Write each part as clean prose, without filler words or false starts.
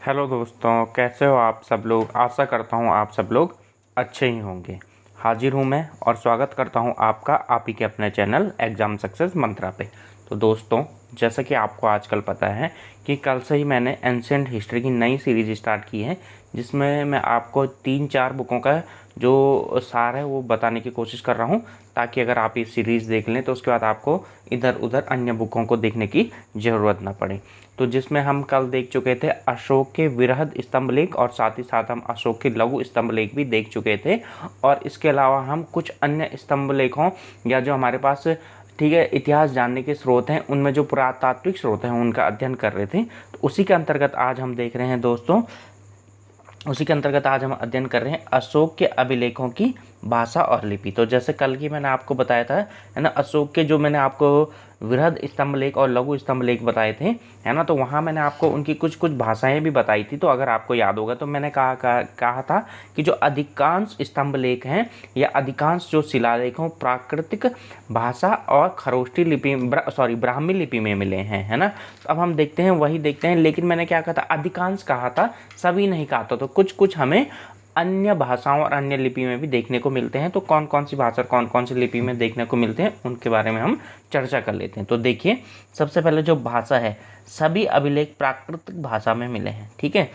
Hello दोस्तों, कैसे हो आप सब लोग। आशा करता हूँ आप सब लोग अच्छे ही होंगे। हाजिर हूँ मैं और स्वागत करता हूँ आपका आप ही के अपने चैनल एग्ज़ाम सक्सेस मंत्रा पे। तो दोस्तों, जैसा कि आपको आजकल पता है कि कल से ही मैंने एंशिएंट हिस्ट्री की नई सीरीज़ स्टार्ट की है, जिसमें मैं आपको 3-4 बुकों का जो सार है वो बताने की कोशिश कर रहा हूँ, ताकि अगर आप ये सीरीज़ देख लें तो उसके बाद आपको इधर उधर अन्य बुकों को देखने की ज़रूरत ना पड़े। तो जिसमें हम कल देख चुके थे अशोक के वृहद स्तंभलेख और साथ ही साथ हम अशोक के लघु स्तंभलेख भी देख चुके थे। और इसके अलावा हम कुछ अन्य स्तंभलेखों या जो हमारे पास ठीक है इतिहास जानने के स्रोत हैं, उनमें जो पुरातात्विक स्रोत हैं उनका अध्ययन कर रहे थे। तो उसी के अंतर्गत आज हम देख रहे हैं दोस्तों, उसी के अंतर्गत आज हम अध्ययन कर रहे हैं अशोक के अभिलेखों की भाषा और लिपि। तो जैसे कल की मैंने आपको बताया था, है ना, अशोक के जो मैंने आपको वृहद स्तंभलेख और लघु स्तंभलेख बताए थे, है ना, तो वहाँ मैंने आपको उनकी कुछ कुछ भाषाएं भी बताई थी। तो अगर आपको याद होगा तो मैंने कहा था कि जो अधिकांश स्तंभलेख हैं या अधिकांश जो शिलालेख हैं प्राकृतिक भाषा और खरोष्टी लिपि ब्राह्मी लिपि में मिले हैं, है ना। तो अब हम देखते हैं, वही देखते हैं। लेकिन मैंने क्या कहा था, अधिकांश कहा था, सभी नहीं कहा था। तो कुछ कुछ हमें अन्य भाषाओं और अन्य लिपि में भी देखने को मिलते हैं। तो कौन कौन सी भाषा, कौन कौन सी लिपि में देखने को मिलते हैं, उनके बारे में हम चर्चा कर लेते हैं। तो देखिए, सबसे पहले जो भाषा है, सभी अभिलेख प्राकृतिक भाषा में मिले हैं। ठीक है,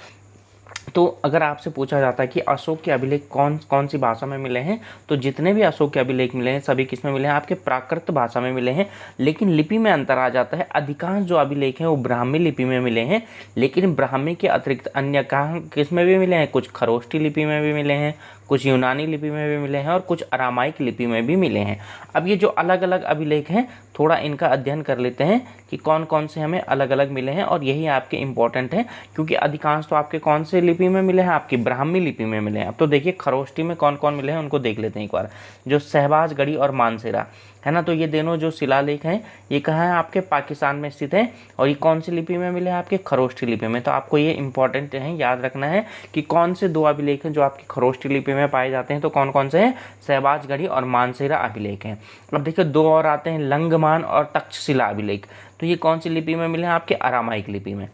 तो अगर आपसे पूछा जाता है कि अशोक के अभिलेख कौन कौन सी भाषा में मिले हैं, तो जितने भी अशोक के अभिलेख मिले हैं सभी किस में मिले हैं, आपके प्राकृत भाषा में मिले हैं। लेकिन लिपि में अंतर आ जाता है। अधिकांश जो अभिलेख हैं वो ब्राह्मी लिपि में मिले हैं, लेकिन ब्राह्मी के अतिरिक्त अन्य कहाँ किस में भी मिले हैं, कुछ खरोष्टी लिपि में भी मिले हैं, कुछ यूनानी लिपि में भी मिले हैं और कुछ अरामाइक लिपि में भी मिले हैं। अब ये जो अलग अलग अभिलेख हैं, थोड़ा इनका अध्ययन कर लेते हैं कि कौन कौन से हमें अलग अलग मिले हैं। और यही आपके इम्पोर्टेंट है, क्योंकि अधिकांश तो आपके कौन से लिपि में मिले हैं, आपकी ब्राह्मी लिपि में मिले हैं। अब तो देखिए खरोष्टी में कौन कौन मिले हैं उनको देख लेते हैं एक बार। जो शहबाजगढ़ी और मानसेरा, है ना, तो ये दोनों जो शिलालेख हैं ये कहाँ है, आपके पाकिस्तान में स्थित है। और ये कौन सी लिपि में मिले हैं, आपके खरोष्टी लिपि में। तो आपको ये इंपॉर्टेंट है, याद रखना है कि कौन से दो अभिलेख हैं जो आपकी खरोष्टी लिपि में पाए जाते हैं। तो कौन कौन से हैं, शहबाजगढ़ी और मानसेरा अभिलेख हैं। अब देखिए दो और आते हैं, लंगमान और तक्षशिला अभिलेख। तो ये कौन सी लिपि में मिले हैं, आपके अरामाइक लिपि में।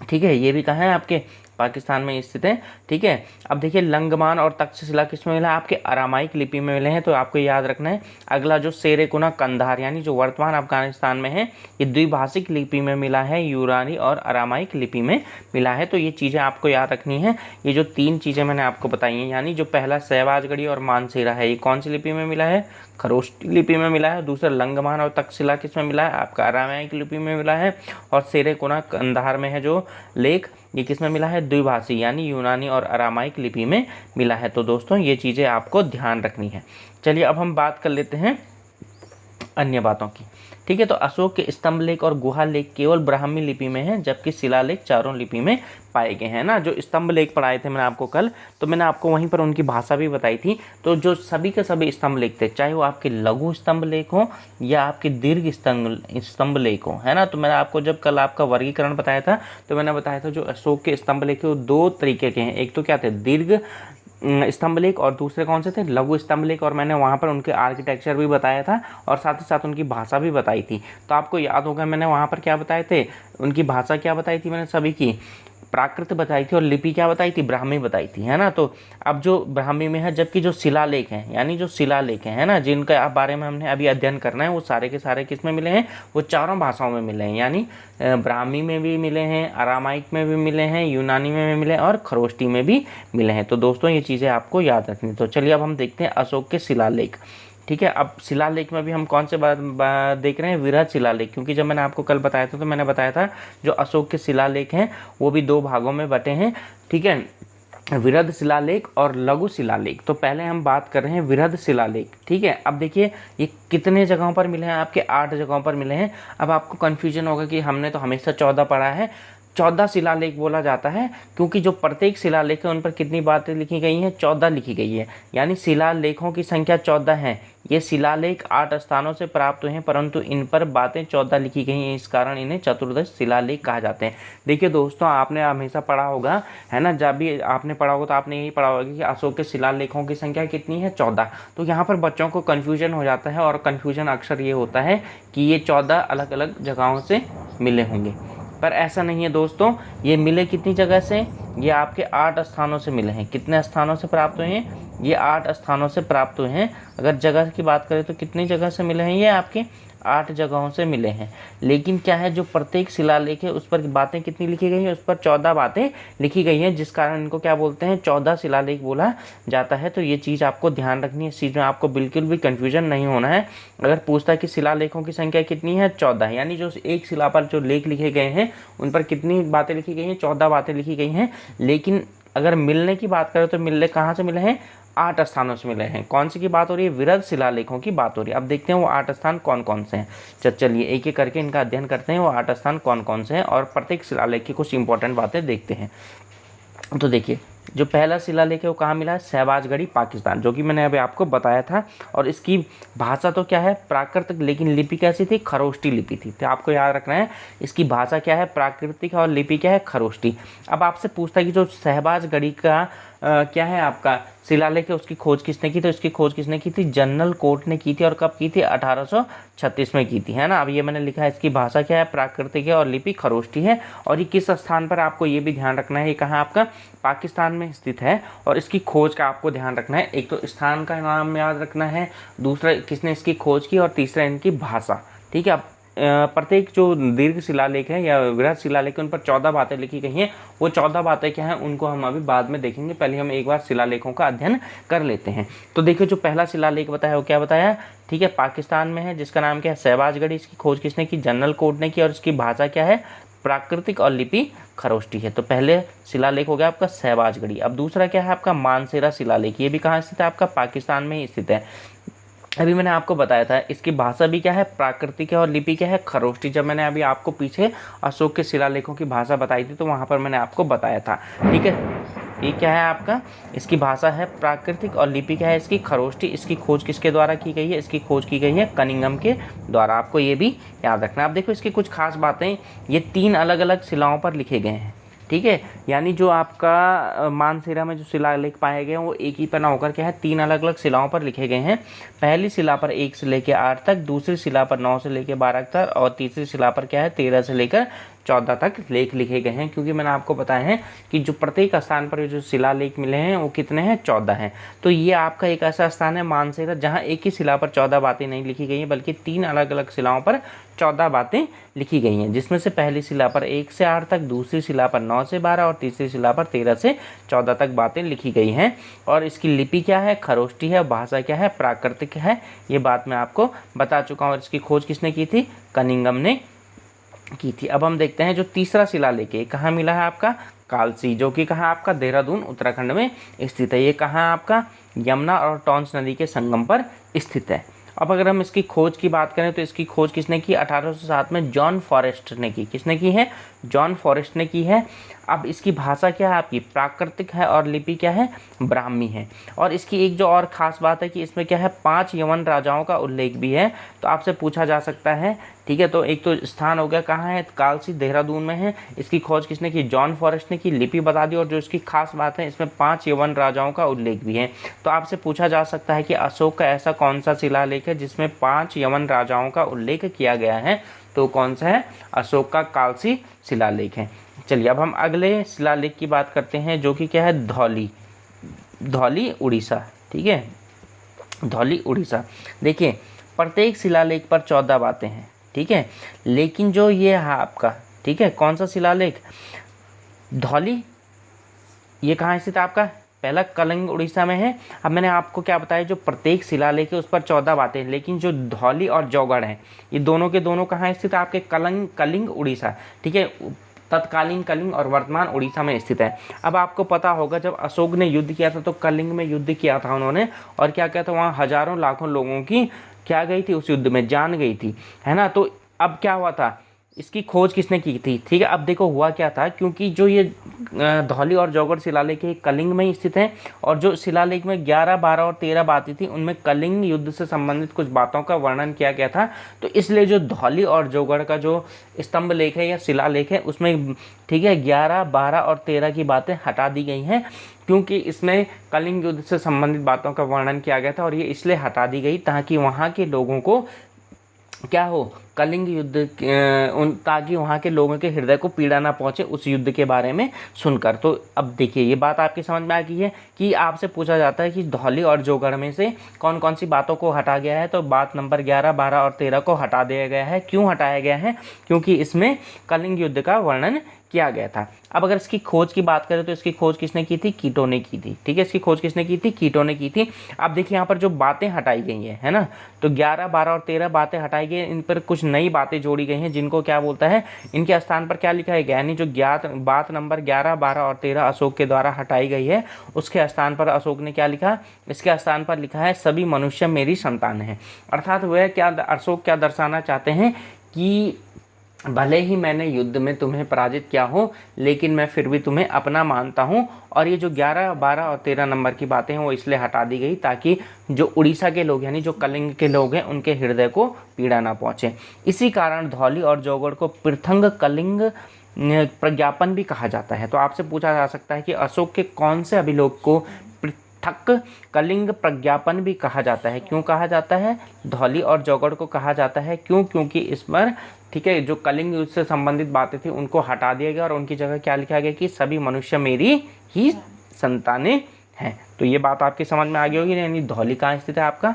ठीक है, ये भी कहाँ है, आपके पाकिस्तान में स्थित है। ठीक है, अब देखिए लंगमान और तक्षशिला किस में मिला है, आपके अरामाइक लिपि में मिले हैं। तो आपको याद रखना है। अगला जो शेर-ए-कुना कंधार यानी जो वर्तमान अफगानिस्तान में है, ये द्विभाषिक लिपि में मिला है, यूनानी और अरामाइक लिपि में मिला है। तो ये चीज़ें आपको याद रखनी है। ये जो तीन चीज़ें मैंने आपको बताई हैं, यानी जो पहला शहबाजगढ़ी और मानसेरा है, ये कौन सी लिपि में मिला है, खरोष्टी लिपि में मिला है। दूसरा लंगमान और तक्षशिला किस में मिला है, आपका अरामाइक लिपि में मिला है। और शेर-ए-कुना कंधार में है जो लेख, ये किस में मिला है, द्विभाषी यानी यूनानी और अरामाइक लिपि में मिला है। तो दोस्तों ये चीज़ें आपको ध्यान रखनी है। चलिए अब हम बात कर लेते हैं अन्य बातों की। ठीक है, तो अशोक के स्तंभलेख और गुहा लेख केवल ब्राह्मी लिपि में है, जबकि शिलालेख चारों लिपि में पाए गए हैं ना। जो स्तंभलेख पढ़ाए थे मैंने आपको कल, तो मैंने आपको वहीं पर उनकी भाषा भी बताई थी। तो जो सभी के सभी स्तंभलेख थे, चाहे वो आपके लघु स्तंभलेख हो या आपके दीर्घ स्तंभलेख हो, है ना। तो मैंने आपको जब कल आपका वर्गीकरण बताया था, तो मैंने बताया था जो अशोक के स्तंभलेख है वो दो तरीके के हैं। एक तो क्या थे, दीर्घ स्तंभलेख, और दूसरे कौन से थे, लघु स्तंभलेख। और मैंने वहाँ पर उनके आर्किटेक्चर भी बताया था और साथ ही साथ उनकी भाषा भी बताई थी। तो आपको याद होगा मैंने वहाँ पर क्या बताए थे, उनकी भाषा क्या बताई थी मैंने, सभी की प्राकृत बताई थी और लिपि क्या बताई थी, ब्राह्मी बताई थी, है ना। तो अब जो ब्राह्मी में है, जबकि जो शिलालेख हैं, यानी जो शिलालेख हैं, है ना, जिनका बारे में हमने अभी अध्ययन करना है, वो सारे के सारे किस में मिले हैं, वो चारों भाषाओं में मिले हैं। यानी ब्राह्मी में भी मिले हैं, अरामाइक में भी मिले हैं, यूनानी में भी मिले हैं और खरोष्टी में भी मिले हैं। तो दोस्तों ये चीज़ें आपको याद रखनी। तो चलिए अब हम देखते हैं अशोक के शिलालेख। ठीक है, अब शिलालेख में भी हम कौन से देख रहे हैं, वृहद शिलालेख। क्योंकि जब मैंने आपको कल बताया था तो मैंने बताया था जो अशोक के शिलालेख हैं वो भी दो भागों में बटे हैं। ठीक है, वृहद शिलालेख और लघु शिलालेख। तो पहले हम बात कर रहे हैं वृहद शिलालेख। ठीक है, अब देखिए ये कितने जगहों पर मिले हैं, आपके 8 जगहों पर मिले हैं। अब आपको कन्फ्यूजन होगा कि हमने तो हमेशा 14 पढ़ा है। 14 शिलालेख बोला जाता है क्योंकि जो प्रत्येक शिलालेख है उन पर कितनी बातें लिखी गई हैं, 14 लिखी गई है। यानी शिलालेखों की संख्या 14 है। ये शिलालेख 8 स्थानों से प्राप्त हुए हैं, परंतु इन पर बातें 14 लिखी गई हैं। इस कारण इन्हें चतुर्दश शिलालेख कहा जाते हैं। देखिए दोस्तों, आपने हमेशा पढ़ा होगा, है ना, जब भी आपने पढ़ा होगा तो आपने यही पढ़ा होगा कि अशोक के शिलालेखों की संख्या कितनी है, 14। तो यहाँ पर बच्चों को कन्फ्यूजन हो जाता है और कन्फ्यूजन अक्सर ये होता है कि ये 14 अलग अलग जगहों से मिले होंगे। पर ऐसा नहीं है दोस्तों, ये मिले कितनी जगह से, ये आपके 8 स्थानों से मिले हैं। कितने स्थानों से प्राप्त हुए हैं, ये 8 स्थानों से प्राप्त हुए हैं। अगर जगह की बात करें तो कितनी जगह से मिले हैं, ये आपके 8 जगहों से मिले हैं। लेकिन क्या है, जो प्रत्येक शिलालेख है उस पर बातें कितनी लिखी गई हैं, उस पर 14 बातें लिखी गई हैं, जिस कारण इनको क्या बोलते हैं, 14 शिलालेख बोला जाता है। तो ये चीज़ आपको ध्यान रखनी है, इस चीज़ में आपको बिल्कुल भी कन्फ्यूजन नहीं होना है। अगर पूछता है कि शिलालेखों की संख्या कितनी है, 14, यानी जो एक शिला पर जो लेख लिखे गए हैं उन पर कितनी बातें लिखी गई हैं, 14 बातें लिखी गई हैं। लेकिन अगर मिलने की बात करें तो मिलने कहाँ से मिले हैं, 8 स्थानों से मिले हैं। कौन सी की बात हो रही है, विरध शिलालेखों की बात हो रही है। अब देखते हैं वो 8 स्थान कौन कौन से हैं। चलिए एक एक करके इनका अध्ययन करते हैं, वो 8 स्थान कौन कौन से हैं और प्रत्येक शिलालेख की कुछ इंपॉर्टेंट बातें देखते हैं। तो देखिए, जो पहला शिलालेख है वो कहाँ मिला है, शहबाजगढ़ी पाकिस्तान, जो कि मैंने अभी आपको बताया था। और इसकी भाषा तो क्या है, प्राकृतिक, लेकिन लिपि कैसी थी, खरोष्टी लिपि थी। तो आपको याद रखना है इसकी भाषा क्या है, प्राकृतिक, और लिपि क्या है, खरोष्टी। अब आपसे पूछता है कि जो शहबाजगढ़ी का क्या है आपका शिलालेख है, उसकी खोज किसने की, तो इसकी खोज किसने की थी, जनरल कोर्ट ने की थी। और कब की थी, 1836 में की थी, है ना। अब ये मैंने लिखा है, इसकी भाषा क्या है, प्राकृतिक है और लिपि खरोष्टी है। और ये किस स्थान पर, आपको ये भी ध्यान रखना है, ये कहाँ आपका पाकिस्तान में स्थित है। और इसकी खोज का आपको ध्यान रखना है, एक तो स्थान का नाम याद रखना है, दूसरा किसने इसकी खोज की, और तीसरा इनकी भाषा। ठीक है। अब प्रत्येक जो दीर्घ शिलालेख है या वृहद शिलालेख है उन पर 14 बातें लिखी गई हैं। वो 14 बातें क्या हैं उनको हम अभी बाद में देखेंगे, पहले हम एक बार शिलालेखों का अध्ययन कर लेते हैं। तो देखिए, जो पहला शिलालेख बताया वो क्या बताया, ठीक है, पाकिस्तान में है, जिसका नाम क्या है, शहबाजगढ़ी। इसकी खोज किसने की, जनरल कोर्ट ने की। और इसकी भाषा क्या है, प्राकृतिक और लिपि खरोष्टी है। तो पहले शिलालेख हो गया आपका शहबाजगढ़ी। अब दूसरा क्या है आपका मानसेरा शिलालेख, ये भी कहाँ स्थित है, आपका पाकिस्तान में ही स्थित है। अभी मैंने आपको बताया था इसकी भाषा भी क्या है, प्राकृतिक है, और लिपि क्या है, खरोष्टी। जब मैंने अभी आपको पीछे अशोक के शिलालेखों की भाषा बताई थी तो वहाँ पर मैंने आपको बताया था। ठीक है, ये क्या है आपका, इसकी भाषा है प्राकृतिक और लिपि क्या है इसकी, खरोष्टी। इसकी खोज किसके द्वारा की गई है, इसकी खोज की गई है कनिंघम के द्वारा। आपको ये भी याद रखना है। अब देखो इसकी कुछ खास बातें, ये 3 अलग अलग शिलाओं पर लिखे गए हैं। ठीक है, यानी जो आपका मानसेरा में जो शिलालेख पाए गए हैं वो एक ही पर ना होकर क्या है, 3 अलग अलग शिलाओं पर लिखे गए हैं। पहली शिला पर 1 से लेकर 8 तक, दूसरी शिला पर 9 से लेकर 12 तक, और तीसरी शिला पर क्या है 13 से लेकर 14 तक लेख लिखे गए हैं। क्योंकि मैंने आपको बताया है कि जो प्रत्येक स्थान पर जो शिलालेख मिले हैं वो कितने हैं, 14 हैं। तो ये आपका एक ऐसा स्थान है मानसेरा जहाँ एक ही शिला पर 14 बातें नहीं लिखी गई हैं, बल्कि 3 अलग अलग शिलाओं पर 14 बातें लिखी गई हैं। जिसमें से पहली शिला पर 1 से 8 तक, दूसरी शिला पर 9 से 12 और तीसरी शिला पर 13 से 14 तक बातें लिखी गई हैं। और इसकी लिपि क्या है, खरोष्टी है, भाषा क्या है, प्राकृतिक है। ये बात मैं आपको बता चुका हूँ। और इसकी खोज किसने की थी, कनिंघम ने की थी। अब हम देखते हैं जो तीसरा शिलालेख है कहाँ मिला है आपका, कालसी, जो कि कहाँ आपका देहरादून उत्तराखंड में स्थित है। ये कहाँ आपका यमुना और टॉन्स नदी के संगम पर स्थित है। अब अगर हम इसकी खोज की बात करें तो इसकी खोज किसने की, 1807 में जॉन फॉरेस्ट ने की। किसने की है, जॉन फॉरेस्ट ने की है। अब इसकी भाषा क्या है आपकी, प्राकृतिक है, और लिपि क्या है, ब्राह्मी है। और इसकी एक जो और ख़ास बात है कि इसमें क्या है, 5 यवन राजाओं का उल्लेख भी है। तो आपसे पूछा जा सकता है, ठीक है, तो एक तो स्थान हो गया कहाँ है, कालसी देहरादून में है। इसकी खोज किसने की, जॉन फॉरेस्ट ने की। लिपि बता दी, और जो इसकी खास बात है इसमें 5 यवन राजाओं का उल्लेख भी है। तो आपसे पूछा जा सकता है कि अशोक का ऐसा कौन सा शिलालेख है जिसमें 5 यवन राजाओं का उल्लेख किया गया है, तो कौन सा है, अशोक का कालसी शिलालेख है। चलिए अब हम अगले शिलालेख की बात करते हैं, जो कि क्या है, धौली, धौली उड़ीसा। ठीक है, धौली उड़ीसा। देखिए, प्रत्येक शिलालेख पर 14 बातें हैं। ठीक है, लेकिन जो ये है आपका, ठीक है, कौन सा शिलालेख, धौली, ये कहाँ स्थित है आपका, पहला कलिंग उड़ीसा में है। अब मैंने आपको क्या बताया, जो प्रत्येक शिलालेख है उस पर 14 बातें हैं, लेकिन जो धौली और जौगढ़ हैं ये दोनों के दोनों कहाँ स्थित है, आपके कलिंग उड़ीसा। ठीक है, तत्कालीन कलिंग और वर्तमान उड़ीसा में स्थित है। अब आपको पता होगा जब अशोक ने युद्ध किया था तो कलिंग में युद्ध किया था उन्होंने, और क्या किया था, वहाँ हजारों लाखों लोगों की क्या गई थी, उस युद्ध में जान गई थी, है ना। तो अब क्या हुआ था, इसकी खोज किसने की थी। ठीक है, अब देखो हुआ क्या था, क्योंकि जो ये धौली और जौगढ़ शिलालेख है कलिंग में ही स्थित है, और जो शिलालेख में 11, 12 और 13 बातें थी उनमें कलिंग युद्ध से संबंधित कुछ बातों का वर्णन किया गया था। तो इसलिए जो धौली और जौगढ़ का जो स्तंभ लेख है या शिलालेख है उसमें, ठीक है, 11, 12 और 13 की बातें हटा दी गई हैं, क्योंकि इसमें कलिंग युद्ध से संबंधित बातों का वर्णन किया गया था। और ये इसलिए हटा दी गई ताकि वहाँ के लोगों को क्या हो, कलिंग युद्ध ताकि वहाँ के लोगों के हृदय को पीड़ा ना पहुँचे उस युद्ध के बारे में सुनकर। तो अब देखिए ये बात आपकी समझ में आ गई है कि आपसे पूछा जाता है कि धौली और जोगढ़ में से कौन कौन सी बातों को हटा गया है। तो बात नंबर 11, 12 और 13 को हटा दिया गया है। क्यों हटाया गया है? क्योंकि इसमें कलिंग युद्ध का वर्णन किया गया था। अब अगर इसकी खोज की बात करें तो इसकी खोज किसने की थी? कीटो ने की थी। ठीक है, इसकी खोज किसने की थी? कीटो ने की थी। अब देखिए यहाँ पर जो बातें हटाई गई हैं, है ना, तो 11, 12 और 13 बातें हटाई गई, इन पर कुछ नई बातें जोड़ी गई हैं जिनको क्या बोलता है, इनके स्थान पर क्या लिखा है? यानी जो ज्ञात बात नंबर 11, 12 और 13 अशोक के द्वारा हटाई गई है, उसके स्थान पर अशोक ने क्या लिखा? इसके स्थान पर लिखा है सभी मनुष्य मेरी संतान है। अर्थात वह क्या, अशोक क्या दर्शाना चाहते हैं कि भले ही मैंने युद्ध में तुम्हें पराजित किया हो, लेकिन मैं फिर भी तुम्हें अपना मानता हूँ। और ये जो 11, 12 और 13 नंबर की बातें हैं वो इसलिए हटा दी गई ताकि जो उड़ीसा के लोग यानी जो कलिंग के लोग हैं उनके हृदय को पीड़ा ना पहुँचे। इसी कारण धौली और जोगढ़ को पृथंग कलिंग प्रज्ञापन भी कहा जाता है। तो आपसे पूछा जा सकता है कि अशोक के कौन से अभिलेख को पृथक कलिंग प्रज्ञापन भी कहा जाता है? क्यों कहा जाता है? धौली और जोगढ़ को कहा जाता है क्यों? क्योंकि इस पर, ठीक है, जो कलिंग युद्ध से संबंधित बातें थी उनको हटा दिया गया और उनकी जगह क्या लिखा गया कि सभी मनुष्य मेरी ही संतानें हैं। तो ये बात आपकी समझ में आ गई होगी। यानी धौली कहाँ स्थित है? आपका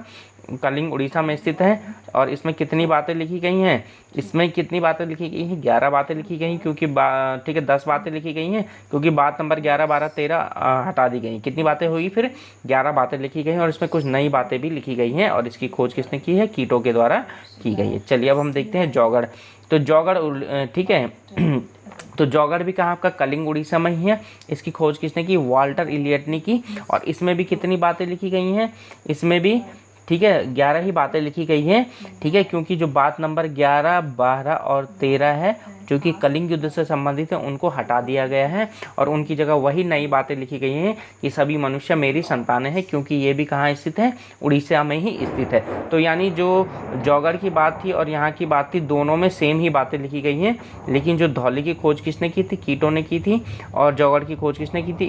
कलिंग उड़ीसा में स्थित है। और इसमें कितनी बातें लिखी गई हैं? इसमें कितनी बातें लिखी गई हैं? 11 बातें लिखी गई क्योंकि ठीक है 10 बातें लिखी गई हैं क्योंकि बात नंबर 11, 12, 13 हटा दी गई। कितनी बातें हुई फिर? 11 बातें लिखी गई हैं और इसमें कुछ नई बातें भी लिखी गई हैं और इसकी खोज किसने की है? कीटो के द्वारा की गई है। चलिए अब हम देखते हैं जोगढ़। तो जोगढ़, ठीक है, तो जोगढ़ भी कहाँ? आपका कलिंग उड़ीसा में ही है। इसकी खोज किसने की? वाल्टर इलियट ने की। और इसमें भी कितनी बातें लिखी गई हैं? इसमें भी, ठीक है, 11 ही बातें लिखी गई हैं। ठीक है, क्योंकि जो बात नंबर 11, 12 और 13 है जो कि कलिंग युद्ध से संबंधित है उनको हटा दिया गया है और उनकी जगह वही नई बातें लिखी गई हैं कि सभी मनुष्य मेरी संतानें हैं, क्योंकि ये भी कहाँ स्थित है? उड़ीसा में ही स्थित है। तो यानी जो जोगढ़ की बात थी और यहाँ की बात थी, दोनों में सेम ही बातें लिखी गई हैं। लेकिन जो धौली की खोज किसने की थी? कीटो ने की थी। और जोगढ़ की खोज किसने की थी?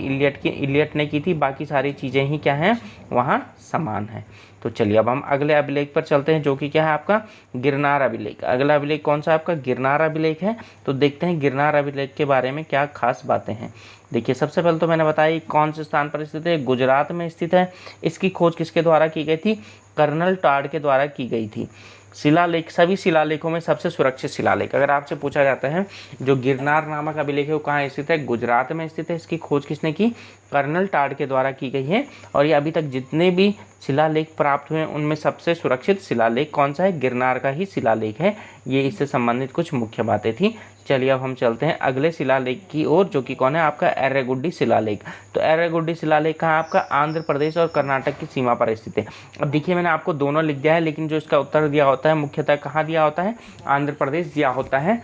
इलियट ने की थी। बाकी सारी चीज़ें ही क्या हैं? वहाँ समान हैं। तो चलिए अब हम अगले अभिलेख पर चलते हैं जो कि क्या है? आपका गिरनार अभिलेख। अगला अभिलेख कौन सा? आपका गिरनार अभिलेख है। तो देखते हैं गिरनार अभिलेख के बारे में क्या खास बातें हैं। देखिए सबसे पहले तो मैंने बताया कौन से स्थान पर स्थित है? गुजरात में स्थित है। इसकी खोज किसके द्वारा की गई थी? कर्नल टाड के द्वारा की गई थी। शिलालेख, सभी शिलालेखों में सबसे सुरक्षित शिलालेख अगर आपसे पूछा जाता है जो गिरनार नामक अभिलेख है वो कहाँ स्थित है? गुजरात में स्थित है। इसकी खोज किसने की? कर्नल टाड के द्वारा की गई है। और ये अभी तक जितने भी शिलालेख प्राप्त हुए हैं उनमें सबसे सुरक्षित शिलालेख कौन सा है? गिरनार का ही शिलालेख है। ये इससे संबंधित कुछ मुख्य बातें थी। चलिए अब हम चलते हैं अगले शिलालेख की ओर जो कि कौन है? आपका एर्रागुड्डी शिलालेख। तो एर्रागुड्डी शिलालेख कहाँ? आपका आंध्र प्रदेश और कर्नाटक की सीमा पर स्थित है। अब देखिए मैंने आपको दोनों लिख दिया है, लेकिन जो इसका उत्तर दिया होता है मुख्यतः कहाँ दिया होता है? आंध्र प्रदेश दिया होता है।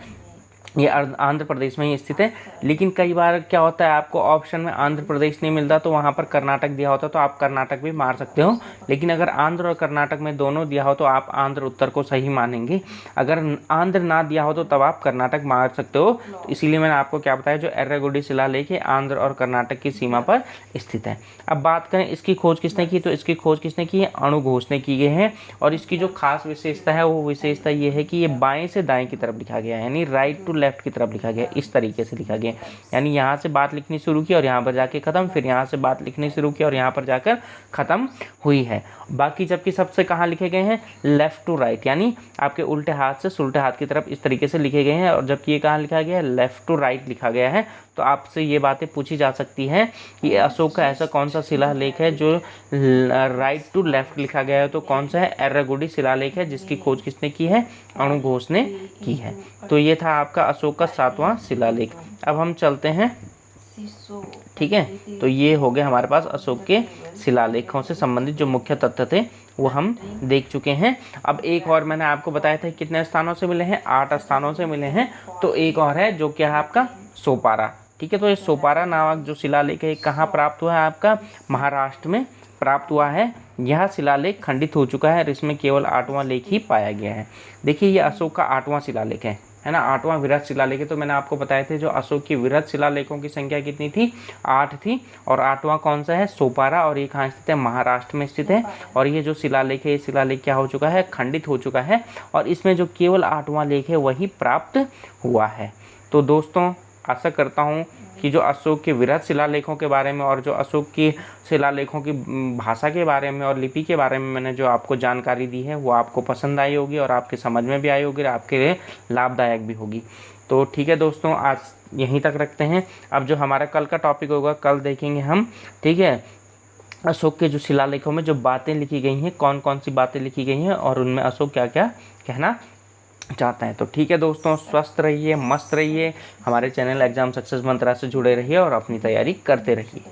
ये आंध्र प्रदेश में ही स्थित है। लेकिन कई बार क्या होता है आपको ऑप्शन में आंध्र प्रदेश नहीं मिलता तो वहाँ पर कर्नाटक दिया होता तो आप कर्नाटक भी मार सकते हो। लेकिन अगर आंध्र और कर्नाटक में दोनों दिया हो तो आप आंध्र उत्तर को सही मानेंगे। अगर आंध्र ना दिया हो तो तब आप कर्नाटक मार सकते हो। तो इसीलिए मैंने आपको क्या बताया, जो एर्रागुड्डी शिलालेख है आंध्र और कर्नाटक की सीमा पर स्थित है। अब बात करें इसकी खोज किसने की, तो इसकी खोज किसने की है? अणु घोष ने की गई है। और इसकी जो खास विशेषता है वो विशेषता ये है कि ये बाएं से दाएं की तरफ लिखा गया है, यानी राइट टू लेफ्ट की तरफ लिखा गया। इस तरीके से लिखा गया, यानी यहाँ से बात लिखनी शुरू की और यहाँ पर जाके खत्म, फिर यहाँ से बात लिखनी शुरू की और यहाँ पर जाकर खत्म हुई है। बाकी जबकि सबसे कहाँ लिखे गए हैं? लेफ्ट टू राइट, यानी आपके उल्टे हाथ से सुल्टे हाथ की तरफ इस तरीके से लिखे गए हैं। और जबकि ये कहाँ लिखा गया है? लेफ्ट टू राइट लिखा गया है। तो आपसे ये बातें पूछी जा सकती हैं कि अशोक का ऐसा कौन सा शिलालेख है जो राइट टू लेफ्ट लिखा गया है? तो कौन सा है? एर्रागुड्डी शिलालेख है, जिसकी खोज किसने की है? अणु घोष ने की है। तो ये था आपका अशोक का 7वां शिलालेख। अब हम चलते हैं, ठीक है, तो ये हो गए हमारे पास अशोक के शिलालेखों से संबंधित जो मुख्य तथ्य थे वो हम देख चुके हैं। अब एक और मैंने आपको बताया था कितने स्थानों से मिले हैं? 8 स्थानों से मिले हैं। तो एक और है जो क्या है? आपका सोपारा। ठीक है, तो ये सोपारा नामक जो शिलालेख है कहाँ प्राप्त हुआ है? आपका महाराष्ट्र में प्राप्त हुआ है। यह शिलालेख खंडित हो चुका है और इसमें केवल 8वां लेख ही पाया गया है। देखिए ये अशोक का 8वां शिलालेख है है ना। 8वां वृहद शिलालेख है। तो मैंने आपको बताए थे जो अशोक की वृहद शिलालेखों की संख्या कितनी थी, 8 थी। और 8वां कौन सा है, सोपारा, और ये कहाँ स्थित है, महाराष्ट्र में स्थित है। और ये जो शिलालेख है, ये शिलालेख क्या हो चुका है, खंडित हो चुका है, और इसमें जो केवल 8वां लेख है वही प्राप्त हुआ है। तो दोस्तों आशा करता हूँ कि जो अशोक के वृहद शिलालेखों के बारे में और जो अशोक की शिलालेखों की भाषा के बारे में और लिपि के बारे में मैंने जो आपको जानकारी दी है वो आपको पसंद आई होगी और आपके समझ में भी आई होगी और आपके लिए लाभदायक भी होगी। तो ठीक है दोस्तों, आज यहीं तक रखते हैं। अब जो हमारा कल का टॉपिक होगा, कल देखेंगे हम, ठीक है, अशोक के जो शिलालेखों में जो बातें लिखी गई हैं, कौन कौन सी बातें लिखी गई हैं और उनमें अशोक क्या क्या कहना चाहता है। तो ठीक है दोस्तों, स्वस्थ रहिए, मस्त रहिए, हमारे चैनल एग्जाम सक्सेस मंत्रा से जुड़े रहिए और अपनी तैयारी करते रहिए।